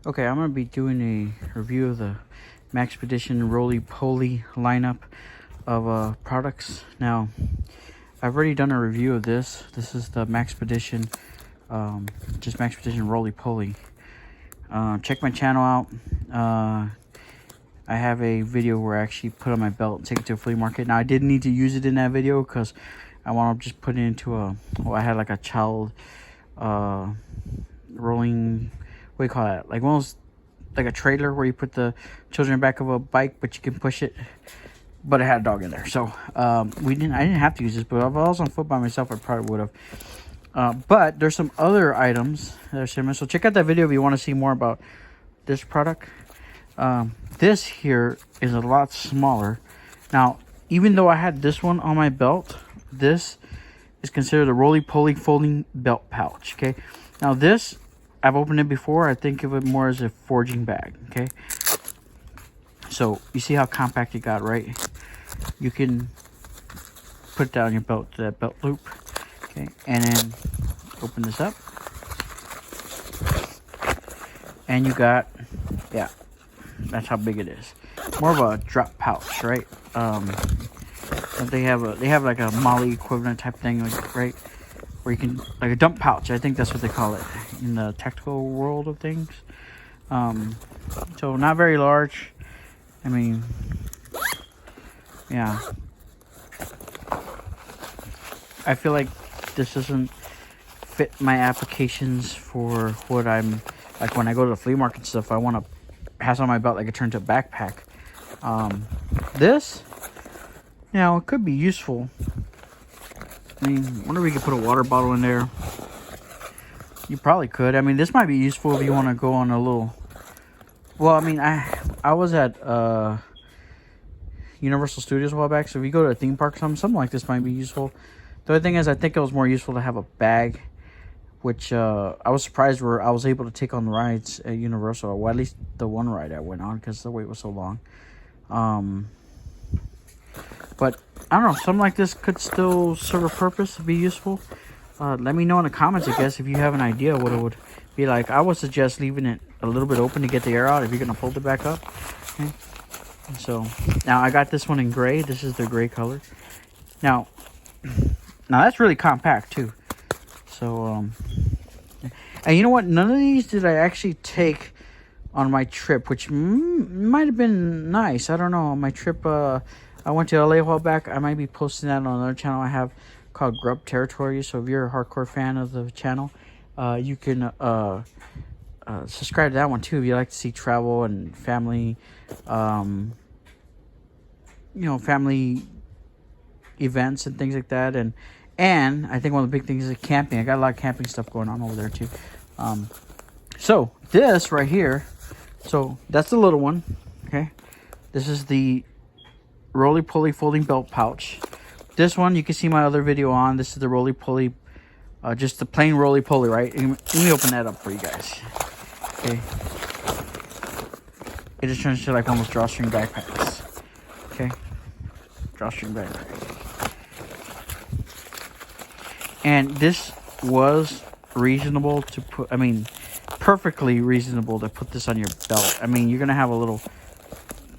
Okay, I'm going to be doing a review of the Maxpedition Rollypoly lineup of products. Now, I've already done a review of this. This is the Maxpedition, just Maxpedition Rollypoly. Check my channel out. I have a video where I actually put on my belt and take it to a flea market. Now, I didn't need to use it in that video because I want to just put it into I had like a child rolling, what do you call that? Like one of those, like a trailer where you put the children in the back of a bike, but you can push it. But it had a dog in there, so I didn't have to use this. But if I was on foot by myself, I probably would have. But there's some other items that are similar. So check out that video if you want to see more about this product. This here is a lot smaller. Now, even though I had this one on my belt, this is considered a roly-poly folding belt pouch. Okay. Now this, I've opened it before. I think of it more as a foraging bag. Okay. So you see how compact it got, right? You can put it down your belt to that belt loop. Okay. And then open this up. And you got, yeah, that's how big it is. More of a drop pouch, right? They have like a Molly equivalent type thing, like, right? Where you can, like a dump pouch. I think that's what they call it in the tactical world of things. So not very large. I mean, yeah. I feel like this doesn't fit my applications for what I'm, like when I go to the flea market and stuff, I want to have on my belt like it turns to a backpack. This, you know, it could be useful. I mean, I wonder if we could put a water bottle in there. You probably could. I mean, this might be useful if you want to go on a little... Well, I mean, I was at Universal Studios a while back, so if you go to a theme park or something like this might be useful. The other thing is, I think it was more useful to have a bag, which I was surprised where I was able to take on the rides at Universal, or at least the one ride I went on, because the wait was so long. But I don't know, something like this could still serve a purpose, be useful. Let me know in the comments, I guess, if you have an idea what it would be like. I would suggest leaving it a little bit open to get the air out if you're going to fold it back up. Okay. So, now I got this one in gray. This is the gray color. Now that's really compact, too. So, and you know what? None of these did I actually take on my trip, which might have been nice. I don't know. On my trip, I went to LA a while back. I might be posting that on another channel I have called Grub Territory. So if you're a hardcore fan of the channel, you can subscribe to that one too if you like to see travel and family, you know, family events and things like that. And I think one of the big things is camping. I got a lot of camping stuff going on over there too. So this right here, so that's the little one. Okay, this is the Rollypoly folding belt pouch. This one you can see my other video on. This is the Rollypoly, just the plain Rollypoly, right? Let me open that up for you guys. Okay, it just turns to like almost drawstring backpacks. Okay, drawstring backpack. And this was reasonable to put. I mean, perfectly reasonable to put this on your belt. I mean, you're gonna have a little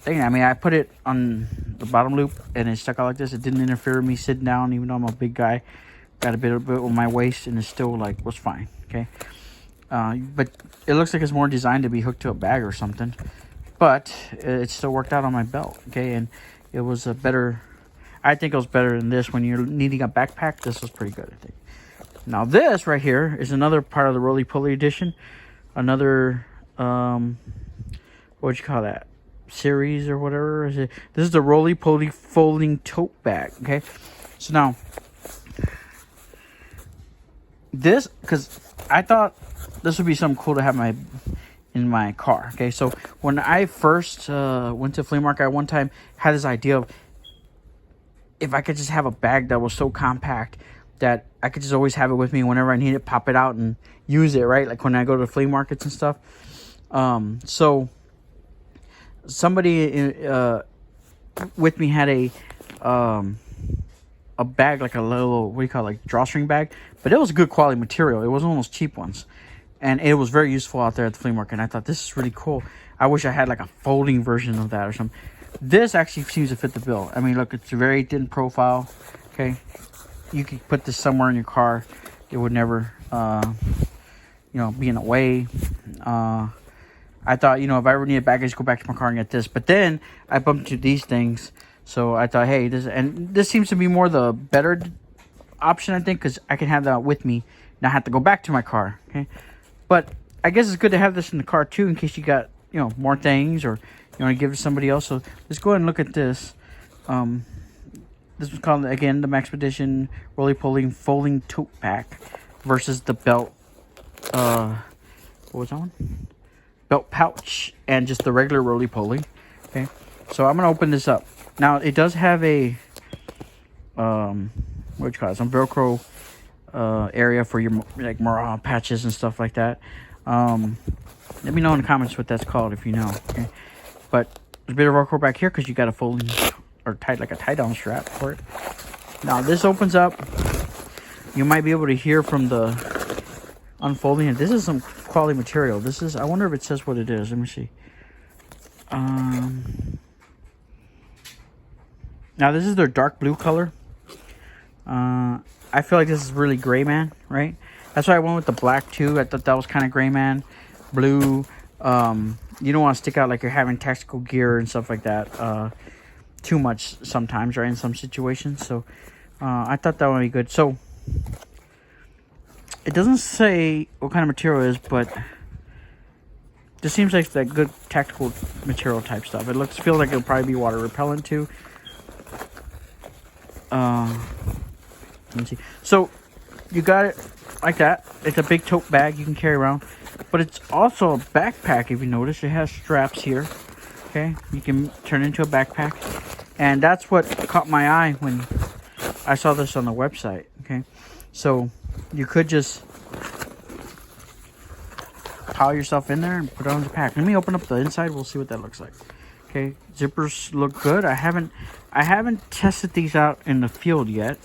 thing. I mean, I put it on the bottom loop and it stuck out like this. It didn't interfere with me sitting down, even though I'm a big guy. Got a bit on my waist and it still like was fine. Okay, but it looks like it's more designed to be hooked to a bag or something. But it still worked out on my belt. Okay, and it was a better. I think it was better than this. When you're needing a backpack, this was pretty good, I think. Now this right here is another part of the Rollypoly edition. Another what'd you call that? Series or whatever. Is it? This is the Rollypoly folding tote bag. Okay, so now this, because I thought this would be something cool to have in my car. Okay, so when I first went to flea market, I one time had this idea of if I could just have a bag that was so compact that I could just always have it with me whenever I need it, pop it out and use it, right? Like when I go to flea markets and stuff. So somebody with me had a bag, like a little, what do you call it, like drawstring bag, but it was good quality material. It wasn't one of those cheap ones. And it was very useful out there at the flea market. And I thought, this is really cool. I wish I had like a folding version of that or something. This actually seems to fit the bill. I mean, look, it's a very thin profile. Okay, you could put this somewhere in your car. It would never, you know, be in the way. I thought, you know, if I ever need a bag, I just go back to my car and get this. But then I bumped into these things. So I thought, hey, this seems to be more the better option, I think, because I can have that with me, not have to go back to my car. Okay, but I guess it's good to have this in the car too, in case you got, you know, more things, or you want to give it to somebody else. So let's go ahead and look at this. This was called, again, the Maxpedition Rollypoly folding tote pack versus the belt. What was that one? Belt pouch and just the regular Rollypoly. Okay, so I'm gonna open this up. Now it does have a what do you call it? Some Velcro area for your like morale patches and stuff like that. Let me know in the comments what that's called if you know. Okay, but there's a bit of Velcro back here because you got a folding or tight, like a tie down strap for it. Now this opens up. You might be able to hear from the unfolding it. This is some quality material. This is, I wonder if it says what it is. Let me see. Now this is their dark blue color. I feel like this is really gray man, right? That's why I went with the black too. I thought that was kind of gray man. Blue. You don't want to stick out like you're having tactical gear and stuff like that too much sometimes, right, in some situations. So I thought that would be good. So it doesn't say what kind of material it is, but this seems like that good tactical material type stuff. It feels like it'll probably be water repellent too. Let me see. So you got it like that. It's a big tote bag you can carry around, but it's also a backpack. If you notice, it has straps here. Okay, you can turn it into a backpack, and that's what caught my eye when I saw this on the website. Okay, so you could just pile yourself in there and put it on the pack. Let me open up the inside. We'll see what that looks like. Okay, zippers look good. I haven't tested these out in the field yet.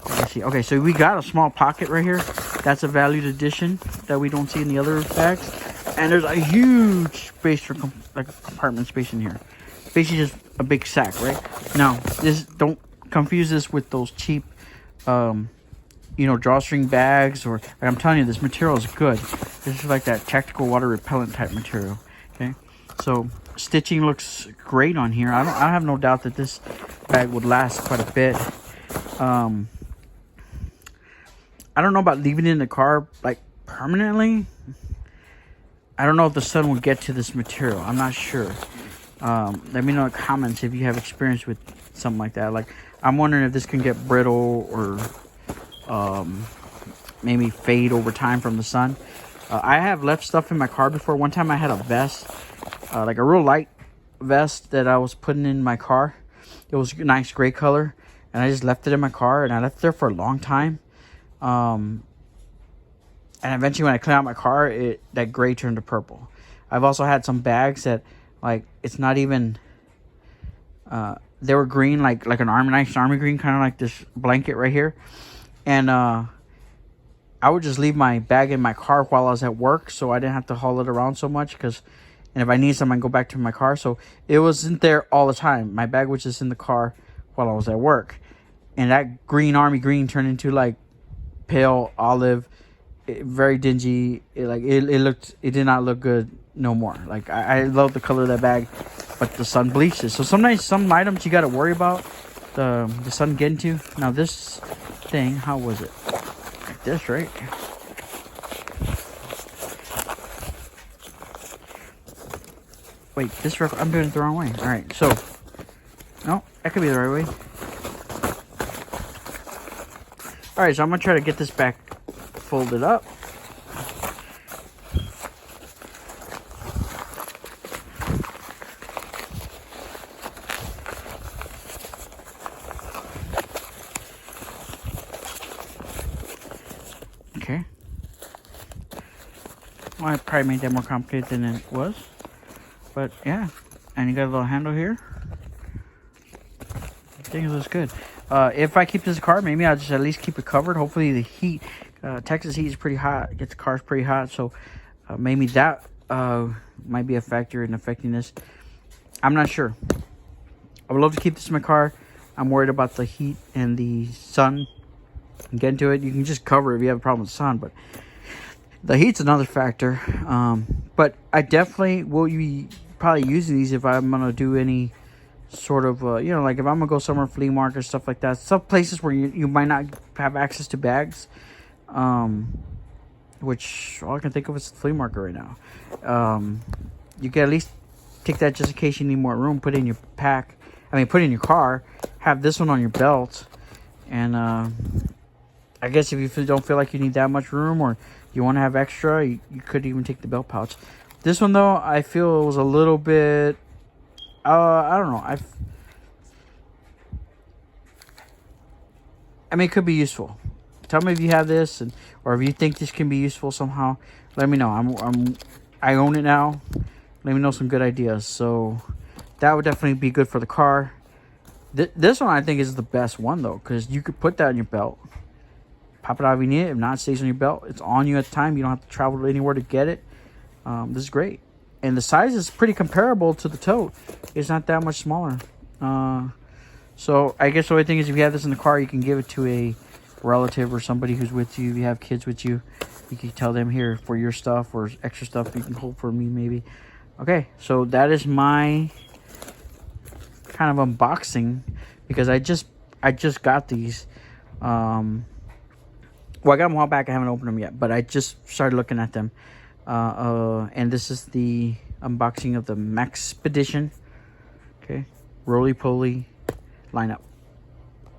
Let's see. Okay, so we got a small pocket right here. That's a valued addition that we don't see in the other bags. And there's a huge space for like compartment space in here. Basically just a big sack, right? Now, don't confuse this with those cheap you know, drawstring bags, or I'm telling you, this material is good. This is like that tactical water repellent type material. Okay, so stitching looks great on here. I have no doubt that this bag would last quite a bit. I don't know about leaving it in the car like permanently. I don't know if the sun will get to this material. I'm not sure. Let me know in the comments if you have experience with something like that. Like, I'm wondering if this can get brittle or maybe fade over time from the sun. I have left stuff in my car before. One time I had a vest, like a real light vest that I was putting in my car. It was a nice gray color, and I just left it in my car, and I left it there for a long time. And eventually when I cleaned out my car, that gray turned to purple. I've also had some bags that, like, it's not even they were green, like an nice army green, kind of like this blanket right here. And I would just leave my bag in my car while I was at work, so I didn't have to haul it around so much. And if I need something, I go back to my car. So it wasn't there all the time. My bag was just in the car while I was at work. And that green, army green, turned into like pale olive, very dingy. It did not look good no more. Like, I love the color of that bag, but the sun bleached it. So sometimes some items you got to worry about the sun getting to. Now this thing, how was it? Like this, right? Wait, I'm doing it the wrong way. All right, so no, that could be the right way. All right, so I'm gonna try to get this back folded up. Okay. Well, I probably made that more complicated than it was. But yeah, and you got a little handle here. I think it looks good. If I keep this car, maybe I'll just at least keep it covered. Hopefully the heat, Texas heat is pretty hot. It gets cars pretty hot, so maybe that might be a factor in affecting this. I'm not sure. I would love to keep this in my car. I'm worried about the heat and the sun. Get into it. You can just cover it if you have a problem with the sun, but the heat's another factor. But I definitely will be probably using these if I'm gonna do any sort of like if I'm gonna go somewhere, flea market, stuff like that, some places where you might not have access to bags, which all I can think of is the flea market right now. You can at least take that just in case you need more room, put it in your pack, put it in your car, have this one on your belt, and I guess if you don't feel like you need that much room or you want to have extra, you could even take the belt pouch. This one though, I feel it was a little bit I don't know. It could be useful. Tell me if you have this, or if you think this can be useful somehow. Let me know. I own it now. Let me know some good ideas. So that would definitely be good for the car. This one I think is the best one though, because you could put that in your belt, pop it out if you need it. If not, it stays on your belt. It's on you at the time. You don't have to travel anywhere to get it. This is great. And the size is pretty comparable to the Tote. It's not that much smaller. So I guess the only thing is if you have this in the car, you can give it to a relative or somebody who's with you. If you have kids with you, you can tell them, here, for your stuff or extra stuff you can hold for me maybe. Okay, so that is my kind of unboxing, because I just got these. Well, I got them a while back. I haven't opened them yet, but I just started looking at them. And this is the unboxing of the Maxpedition Rollypoly lineup.